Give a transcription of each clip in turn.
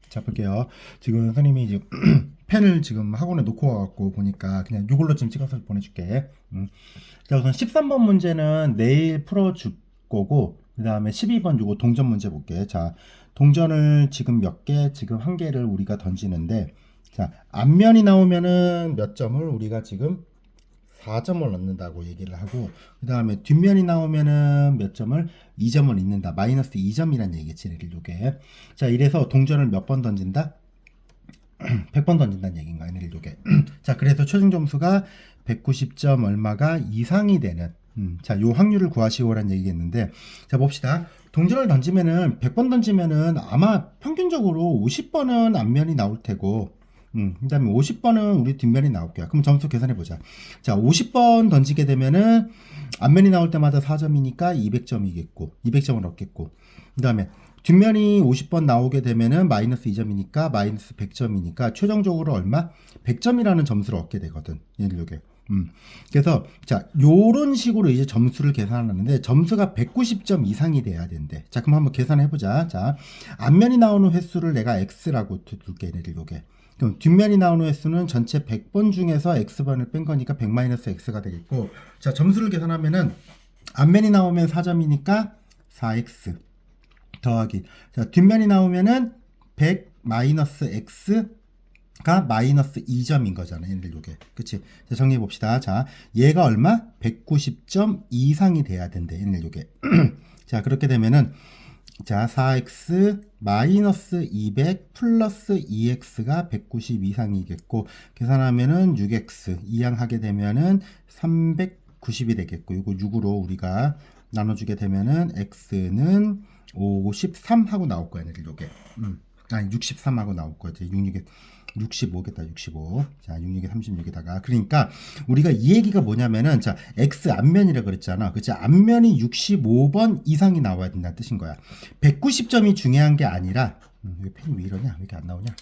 자, 볼게요. 지금 선생님이 지금 펜을 지금 학원에 놓고 와갖고 보니까 그냥 이걸로 지금 찍어서 보내줄게. 자, 우선 13번 문제는 내일 풀어줄 거고, 그 다음에 12번 요거 동전 문제 볼게. 자, 동전을 지금 몇 개, 지금 한 개를 우리가 던지는데, 자, 앞면이 나오면은 몇 점을 우리가 지금 4점을 넣는다고 얘기를 하고, 그 다음에 뒷면이 나오면은 몇 점을 2점을 넣는다. 마이너스 2점이란 얘기지, 요게. 자, 이래서 동전을 몇 번 던진다? 100번 던진다는 얘기인가, 요게. 자, 그래서 최종 점수가 190점 얼마가 이상이 되는, 자, 요 확률을 구하시오라는 얘기겠는데, 자, 봅시다. 동전을 던지면은, 100번 던지면은 아마 평균적으로 50번은 앞면이 나올 테고, 그 다음에 50번은 우리 뒷면이 나올 거야. 그럼 점수 계산해 보자. 자, 50번 던지게 되면은 앞면이 나올 때마다 4점이니까 200점이겠고, 200점을 얻겠고, 그 다음에 뒷면이 50번 나오게 되면은 마이너스 2점이니까 마이너스 100점이니까 최종적으로 얼마? 100점이라는 점수를 얻게 되거든. 얘들에게. 그래서 자, 요런 식으로 이제 점수를 계산하는데 점수가 190점 이상이 돼야 된대. 자, 그럼 한번 계산해 보자. 자, 앞면이 나오는 횟수를 내가 x라고 둘게. 얘네들 요게. 그럼 뒷면이 나오는 횟수는 전체 100번 중에서 x번을 뺀 거니까 100-x가 되겠고, 자, 점수를 계산하면은 앞면이 나오면 4점이니까 4x 더하기, 자, 뒷면이 나오면은 100-x가 마이너스 2점인 거잖아. 얘들 요게. 그치? 자, 정리해 봅시다. 자, 얘가 얼마? 190점 이상이 돼야 된대. 얘들 요게. 자, 그렇게 되면은 자, 4x 마이너스 200 플러스 2x가 190 이상이겠고, 계산하면은 6x 이항하게 되면은 390이 되겠고, 이거 6으로 우리가 나눠주게 되면은 x는 53 하고 나올 거야, 얘들 요게. 아니 63 하고 나올 거지. 66에 65겠다. 65. 자, 66에 36에다가. 그러니까 우리가 이 얘기가 뭐냐면은, 자, x 앞면이라 그랬잖아. 그치? 앞면이 65번 이상이 나와야 된다는 뜻인 거야. 190점이 중요한 게 아니라, 왜 펜이 왜 이러냐? 왜 이렇게 안 나오냐?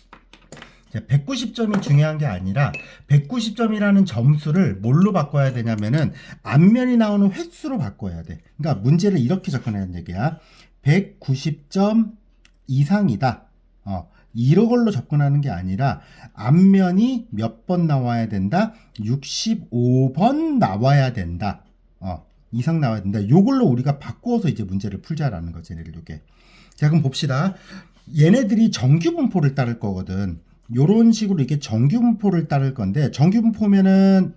자, 190점이 중요한 게 아니라 190점이라는 점수를 뭘로 바꿔야 되냐면은 앞면이 나오는 횟수로 바꿔야 돼. 그러니까 문제를 이렇게 접근하는 얘기야. 190점 이상이다. 이런 걸로 접근하는 게 아니라 앞면이 몇 번 나와야 된다? 65번 나와야 된다. 이상 나와야 된다. 요걸로 우리가 바꾸어서 이제 문제를 풀자라는 거지, 얘네들 요게. 자, 그럼 봅시다. 얘네들이 정규분포를 따를 거거든. 요런 식으로 이게 정규분포를 따를 건데, 정규분포면은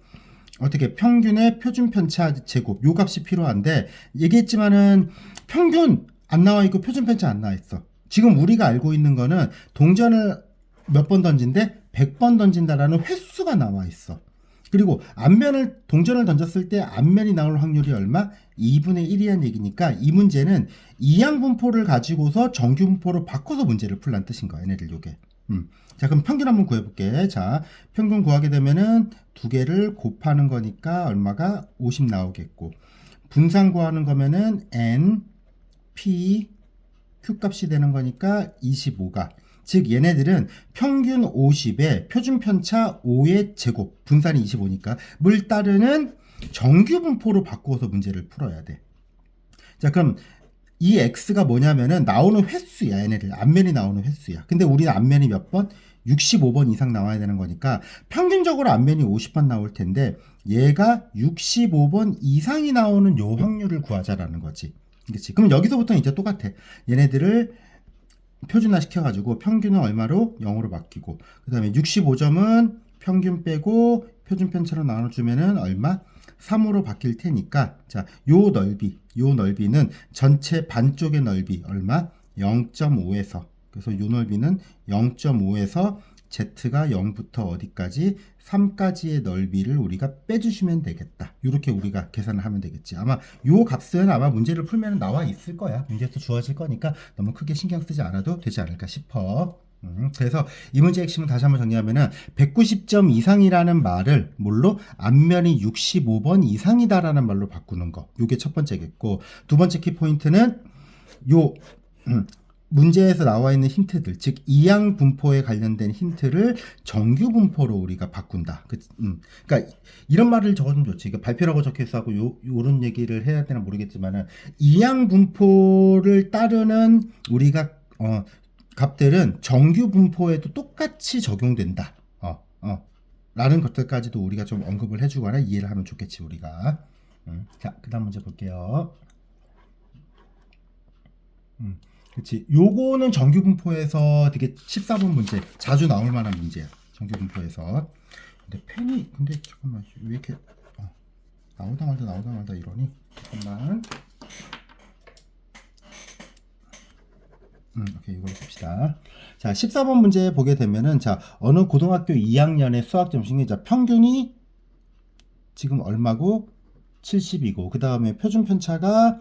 어떻게 평균의 표준 편차 제곱 요 값이 필요한데, 얘기했지만은 평균 안 나와 있고 표준 편차 안 나와 있어. 지금 우리가 알고 있는 거는 동전을 몇 번 던진대? 100번 던진다라는 횟수가 나와 있어. 그리고 동전을 던졌을 때 앞면이 나올 확률이 얼마? 2분의 1이란 얘기니까 이 문제는 이항분포를 가지고서 정규분포로 바꿔서 문제를 풀란 뜻인 거야, 얘네들 요게. 자, 그럼 평균 한번 구해볼게. 자, 평균 구하게 되면은 두 개를 곱하는 거니까 얼마가 50 나오겠고, 분산 구하는 거면은 n, p, q 값이 되는 거니까 25가. 즉 얘네들은 평균 50에 표준 편차 5의 제곱, 분산이 25니까 물 따르는 정규 분포로 바꾸어서 문제를 풀어야 돼. 자, 그럼 이 x가 뭐냐면은 나오는 횟수야. 얘네들 앞면이 나오는 횟수야. 근데 우리는 앞면이 몇 번? 65번 이상 나와야 되는 거니까 평균적으로 앞면이 50번 나올 텐데 얘가 65번 이상이 나오는 요 확률을 구하자라는 거지. 그렇지? 그럼 여기서부터는 이제 똑같아. 얘네들을 표준화 시켜가지고 평균은 얼마로? 0으로 바뀌고, 그 다음에 65점은 평균 빼고 표준 편차로 나눠주면은 얼마? 3으로 바뀔 테니까, 자, 요 넓이는 전체 반쪽의 넓이 얼마? 0.5에서, 그래서 요 넓이는 0.5에서 z가 0부터 어디까지? 3까지의 넓이를 우리가 빼주시면 되겠다. 이렇게 우리가 계산을 하면 되겠지. 아마 요 값은 아마 문제를 풀면 나와 있을 거야. 문제도 주어질 거니까 너무 크게 신경 쓰지 않아도 되지 않을까 싶어. 그래서 이 문제의 핵심은 다시 한번 정리하면은 190점 이상이라는 말을 뭘로? 앞면이 65번 이상이다라는 말로 바꾸는 거. 요게 첫 번째겠고, 두 번째 키포인트는 요 문제에서 나와 있는 힌트들, 즉 이항 분포에 관련된 힌트를 정규 분포로 우리가 바꾼다. 그러니까 이런 말을 적어주면 좋지. 그러니까 발표라고 적혀서 하고 요런 얘기를 해야 되나 모르겠지만은 이항 분포를 따르는 우리가 값들은 정규 분포에도 똑같이 적용된다. 라는 것들까지도 우리가 좀 언급을 해주거나 이해를 하면 좋겠지, 우리가. 자, 그 다음 문제 볼게요. 그치. 요거는 정규 분포에서 되게 14번 문제, 자주 나올 만한 문제야. 정규 분포에서. 근데 근데 잠깐만, 왜 이렇게, 나오다 말다 이러니? 잠깐만. 오케이, 이걸로 봅시다. 자, 14번 문제 보게 되면은, 자, 어느 고등학교 2학년의 수학 점수이, 자, 평균이 지금 얼마고? 70이고, 그 다음에 표준 편차가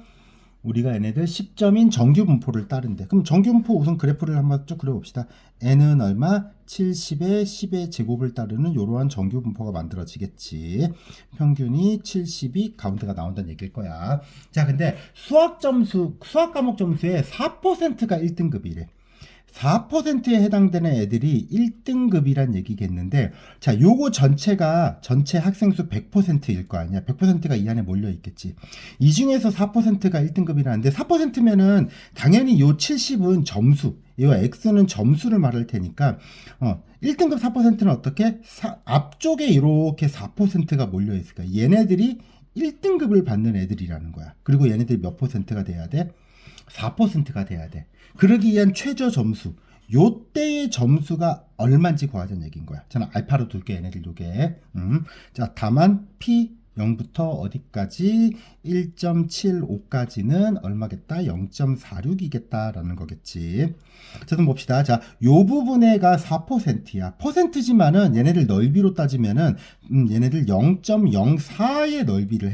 우리가 얘네들 10점인 정규 분포를 따른대. 그럼 정규 분포 우선 그래프를 한번 쭉 그려봅시다. n은 얼마? 70에 10의 제곱을 따르는 이러한 정규 분포가 만들어지겠지. 평균이 70이 가운데가 나온다는 얘기일 거야. 자, 근데 수학 과목 점수의 4%가 1등급이래. 4%에 해당되는 애들이 1등급이란 얘기겠는데, 자, 요거 전체 학생 수 100%일 거 아니야. 100%가 이 안에 몰려 있겠지. 이 중에서 4%가 1등급이라는데, 4%면은 당연히 요 70은 점수, 요 X는 점수를 말할 테니까, 1등급 4%는 어떻게? 앞쪽에 이렇게 4%가 몰려 있을까? 얘네들이 1등급을 받는 애들이라는 거야. 그리고 얘네들이 몇 %가 돼야 돼? 4%가 돼야 돼. 그러기 위한 최저 점수, 요때의 점수가 얼마인지 구하자는 얘기인 거야. 저는 알파로 둘게, 얘네들 요게. 자, 다만 P 0부터 어디까지 1.75까지는 얼마겠다? 0.46이겠다라는 거겠지. 자, 좀 봅시다. 자, 요 부분에가 4%야. 퍼센트지만은 얘네들 넓이로 따지면은 얘네들 0.04의 넓이를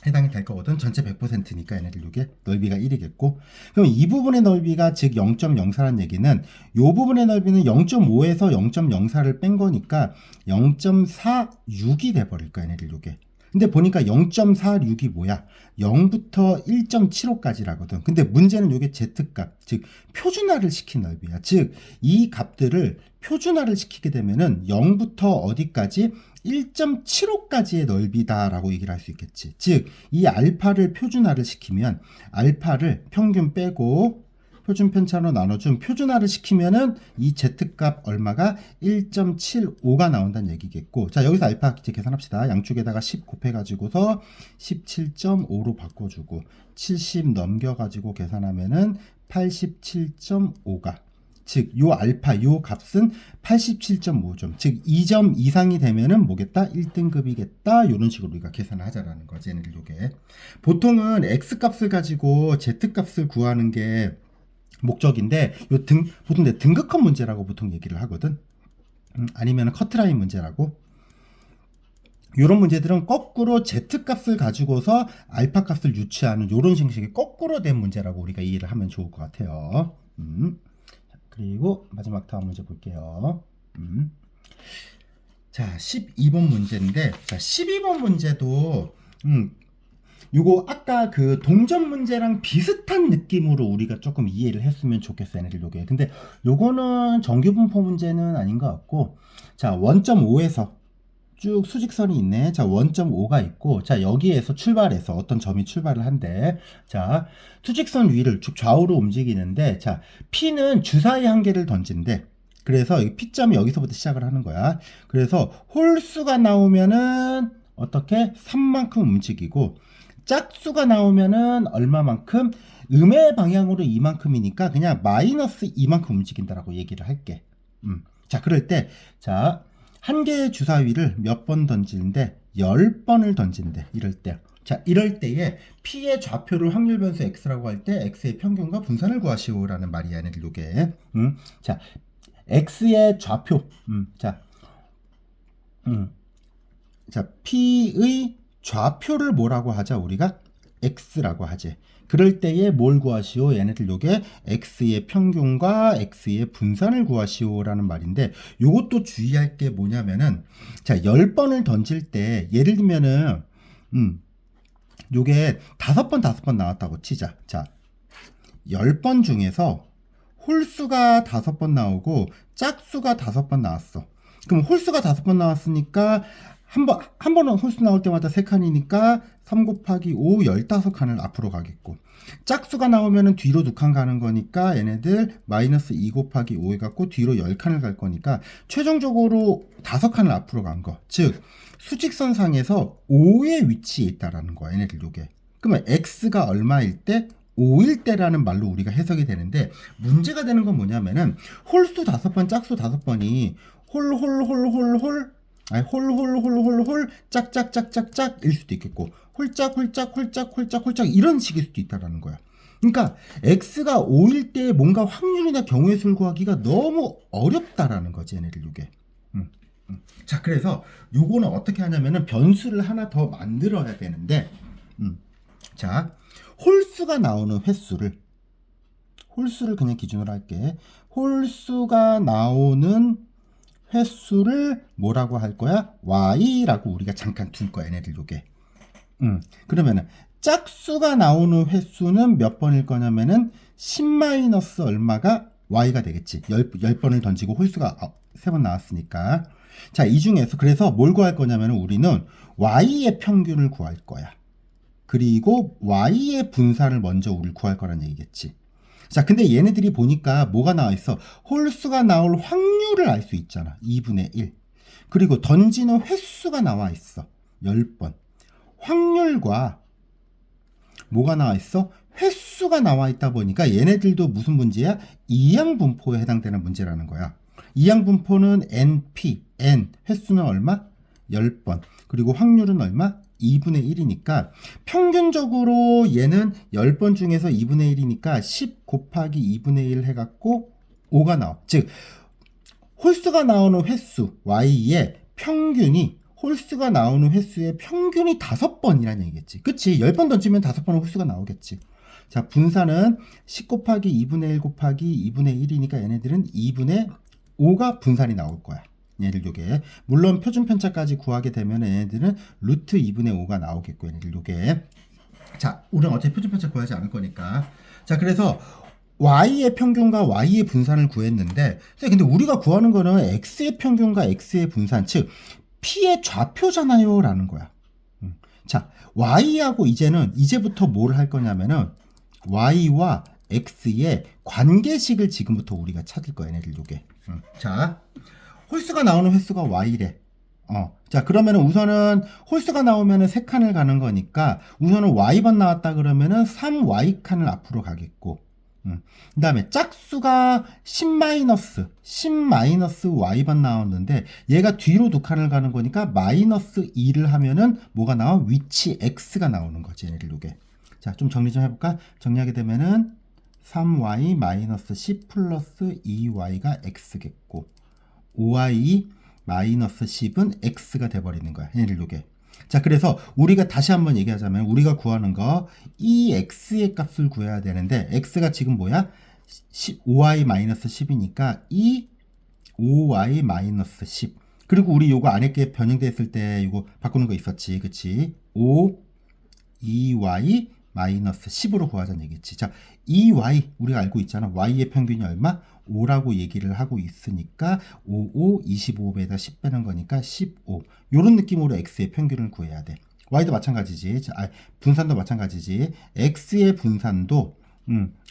해당이 될 거거든. 전체 100%니까 얘네들 이게 넓이가 1이겠고, 그럼 이 부분의 넓이가 즉 0.04란 얘기는 요 부분의 넓이는 0.5에서 0.04를 뺀 거니까 0.46이 돼버릴 거야, 얘네들 요게. 근데 보니까 0.46이 뭐야? 0부터 1.75까지라거든. 근데 문제는 요게 Z값, 즉 표준화를 시킨 넓이야. 즉 이 값들을 표준화를 시키게 되면은 0부터 어디까지? 1.75까지의 넓이다라고 얘기를 할 수 있겠지. 즉 이 알파를 표준화를 시키면, 알파를 평균 빼고 표준 편차로 나눠준 표준화를 시키면은 이 Z값 얼마가 1.75가 나온다는 얘기겠고, 자, 여기서 알파 이제 계산합시다. 양쪽에다가 10 곱해가지고서 17.5로 바꿔주고 70 넘겨가지고 계산하면은 87.5가, 즉 요 알파 요 값은 87.5점, 즉 2점 이상이 되면은 뭐겠다? 1등급이겠다. 이런 식으로 우리가 계산을 하자라는 거지, 얘네들 요게. 보통은 x 값을 가지고 z 값을 구하는 게 목적인데, 보통 등급컷 문제라고 보통 얘기를 하거든. 아니면 커트라인 문제라고. 이런 문제들은 거꾸로 Z값을 가지고서 알파 값을 유추하는 이런形式의 거꾸로 된 문제라고 우리가 이해를 하면 좋을 것 같아요. 그리고 마지막 다음 문제 볼게요. 자, 12번 문제인데, 자, 12번 문제도 요거 아까 그 동전 문제랑 비슷한 느낌으로 우리가 조금 이해를 했으면 좋겠어, 얘네들 요게. 근데 요거는 정규 분포 문제는 아닌 것 같고, 자, 1.5에서 쭉 수직선이 있네. 자, 1.5가 있고, 자, 여기에서 출발해서 어떤 점이 출발을 한대. 자, 수직선 위를 쭉 좌우로 움직이는데, 자, P는 주사위 한 개를 던진대. 그래서 이 P점이 여기서부터 시작을 하는 거야. 그래서 홀수가 나오면은 어떻게? 3만큼 움직이고, 짝수가 나오면은 얼마만큼? 음의 방향으로 이만큼이니까 그냥 마이너스 이만큼 움직인다라고 얘기를 할게. 자, 그럴 때, 자, 한 개의 주사위를 몇 번 던지는데 10번을 던진대. 이럴 때. 자, 이럴 때에 P의 좌표를 확률 변수 X라고 할 때 X의 평균과 분산을 구하시오라는 말이야, 얘네들 요게. 자, X의 좌표. 자, P의 좌표를 뭐라고 하자? 우리가 X라고 하지. 그럴 때에 뭘 구하시오? 얘네들 요게 X의 평균과 X의 분산을 구하시오라는 말인데, 요것도 주의할 게 뭐냐면은, 자, 10번을 던질 때 예를 들면은 요게 5번 나왔다고 치자. 자, 10번 중에서 홀수가 5번 나오고 짝수가 5번 나왔어. 그럼 홀수가 5번 나왔으니까 한 번은 홀수 나올 때마다 3칸이니까 3 곱하기 5, 15칸을 앞으로 가겠고, 짝수가 나오면은 뒤로 2칸 가는 거니까 얘네들 마이너스 2 곱하기 5 해갖고 뒤로 10칸을 갈 거니까 최종적으로 5칸을 앞으로 간 거. 즉, 수직선상에서 5의 위치에 있다라는 거야, 얘네들 요게. 그러면 x가 얼마일 때 5일 때라는 말로 우리가 해석이 되는데, 문제가 되는 건 뭐냐면은 홀수 5번, 짝수 5번이 홀홀홀홀홀 짝짝짝짝짝일 수도 있겠고, 홀짝 이런 식일 수도 있다라는 거야. 그러니까 x가 5일 때 뭔가 확률이나 경우의 수를 구하기가 너무 어렵다라는 거지, 얘네들 요게. 자, 그래서 요거는 어떻게 하냐면은 변수를 하나 더 만들어야 되는데, 자, 홀수가 나오는 홀수를 그냥 기준으로 할게. 홀수가 나오는 횟수를 뭐라고 할 거야? y라고 우리가 잠깐 둘 거야, 얘네들 요게. 그러면은 짝수가 나오는 횟수는 몇 번일 거냐면은 10 마이너스 얼마가 y가 되겠지. 10번을 던지고 홀수가 3번 나왔으니까. 자, 이 중에서 그래서 뭘 구할 거냐면은 우리는 y의 평균을 구할 거야. 그리고 y의 분산을 먼저 우리 구할 거란 얘기겠지. 자, 근데 얘네들이 보니까 뭐가 나와 있어? 홀수가 나올 확률을 알 수 있잖아. 2분의 1. 그리고 던지는 횟수가 나와 있어. 10번. 확률과 뭐가 나와 있어? 횟수가 나와 있다 보니까 얘네들도 무슨 문제야? 이항분포에 해당되는 문제라는 거야. 이항분포는 NP, N. 횟수는 얼마? 10번. 그리고 확률은 얼마? 2분의 1이니까 평균적으로 얘는 10번 중에서 2분의 1이니까 10 곱하기 2분의 1 해갖고 5가 나와. 즉 홀수가 나오는 횟수 y의 평균이 홀수가 나오는 횟수의 평균이 5번이라는 얘기겠지. 그치? 10번 던지면 5번은 홀수가 나오겠지. 자, 분산은 10 곱하기 2분의 1 곱하기 2분의 1이니까 얘네들은 2분의 5가 분산이 나올 거야. 얘네들 요게. 물론 표준 편차까지 구하게 되면 얘네들은 루트 2분의 5가 나오겠고, 얘네들 요게. 자, 우리는 어차피 표준 편차 구하지 않을 거니까. 자, 그래서 y의 평균과 y의 분산을 구했는데, 근데 우리가 구하는 거는 x의 평균과 x의 분산, 즉 p의 좌표잖아요 라는 거야. 자, y하고 이제부터 뭘 할 거냐면은 y와 x의 관계식을 지금부터 우리가 찾을 거야, 얘네들 요게. 자, 홀수가 나오는 횟수가 y래. 자, 그러면은 우선은 홀수가 나오면은 3칸을 가는 거니까 우선은 y번 나왔다 그러면은 3y칸을 앞으로 가겠고, 그 다음에 짝수가 10 마이너스 y번 나왔는데 얘가 뒤로 2칸을 가는 거니까 마이너스 2를 하면은 뭐가 나와? 위치 x가 나오는 거지, 얘네들 요게. 자, 좀 정리 좀 해볼까? 정리하게 되면은 3y 마이너스 10 플러스 2y가 x겠고, 5y 마이너스 10은 x가 돼버리는 거야, 얘네들 요게. 자, 그래서 우리가 다시 한번 얘기하자면 우리가 구하는 거 이 x의 값을 구해야 되는데 x가 지금 뭐야? 5y 마이너스 10이니까 이 5y 마이너스 10. 그리고 우리 요거 안에 게 변형됐을 때 이거 바꾸는 거 있었지, 그치? 2y 마이너스 10으로 구하자는 얘기지. 자, 이 y 우리가 알고 있잖아. y의 평균이 얼마? 5라고 얘기를 하고 있으니까 25에다 10 빼는 거니까 15. 요런 느낌으로 x의 평균을 구해야 돼. y도 마찬가지지. 자, 분산도 마찬가지지. x의 분산도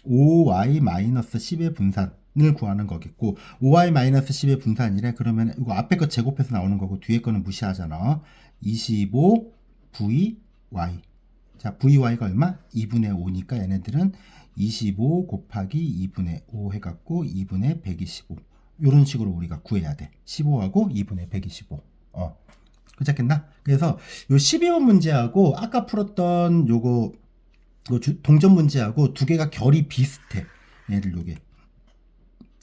5y 마이너스 10의 분산을 구하는 거겠고, 5y 마이너스 10의 분산이래. 그러면 이거 앞에 거 제곱해서 나오는 거고 뒤에 거는 무시하잖아. 25 vy. 자, vy가 얼마? 2분의 5니까 얘네들은 25 곱하기 2분의 5 해갖고 2분의 125. 이런 식으로 우리가 구해야 돼. 15하고 2분의 125. 그렇겠나? 그래서 요 12번 문제하고 아까 풀었던 요거 동전 문제하고 두 개가 결이 비슷해. 얘네들 요게.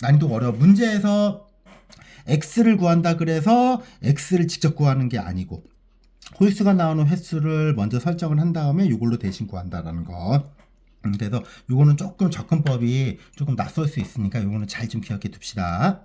난이도가 어려워. 문제에서 x를 구한다 그래서 x를 직접 구하는 게 아니고 홀수가 나오는 횟수를 먼저 설정을 한 다음에 이걸로 대신 구한다라는 거. 그래서 이거는 조금 접근법이 조금 낯설 수 있으니까 이거는 잘 좀 기억해 둡시다.